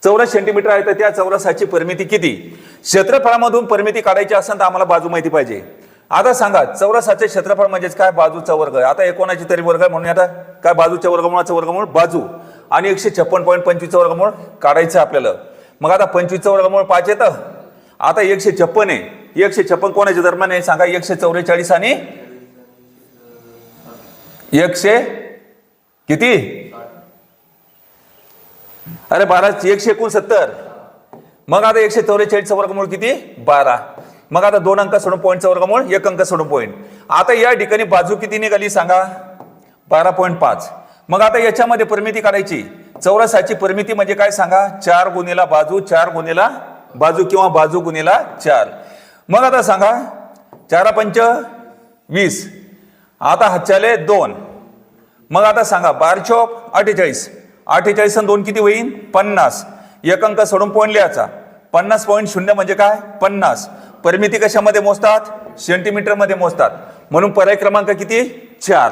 चौरस सेंटीमीटर आहे तर त्या चौरसाची परिमिती किती? क्षेत्रफळामधून परिमिती काढायची असेल तर आम्हाला बाजू माहिती पाहिजे. आता सांगा चौरसाचे क्षेत्रफळ म्हणजेच काय? बाजूचा वर्ग. आता एकोणाची तरी वर्ग म्हणून आता काय? बाजूच्या वर्गमूळाचा वर्गमूळ बाजू आणि 156.25 वर्गमूळ काढायचं आपल्याला. मग आता 25 वर्गमूळ 5 येतं. आता 156 आहे. 156 कोणाच्या दरम्यान आहे सांगा? 144 आणि 100 किती? अरे 12 169. मग आता 144 वर्गमूळ किती? 12. मग आता 2 अंक सोडून पॉईंटचा वर्गमूळ, 1 अंक सोडून पॉईंट. आता या ठिकाणी बाजू किती निघाली सांगा? 12.5. मग आता याच्यामध्ये परिमिती काढायची. चौरसाची परिमिती म्हणजे काय सांगा? 4 गुणिला बाजू, 4 गुणिला बाजू किंवा बाजू गुणिला 4. मग आता सांगा 4 पंच 20. आता हातच्याले 2. मग आता सांगा 12 चौक 48. 48 आणि 2 किती होईल? 50. 1 अंक सोडून पॉईंट लिहायचा. 50.0 म्हणजे काय? 50. परिमिती कशामध्ये मोजतात? सेंटीमीटर मध्ये मोजतात. म्हणून पर्याय क्रमांक किती? 4.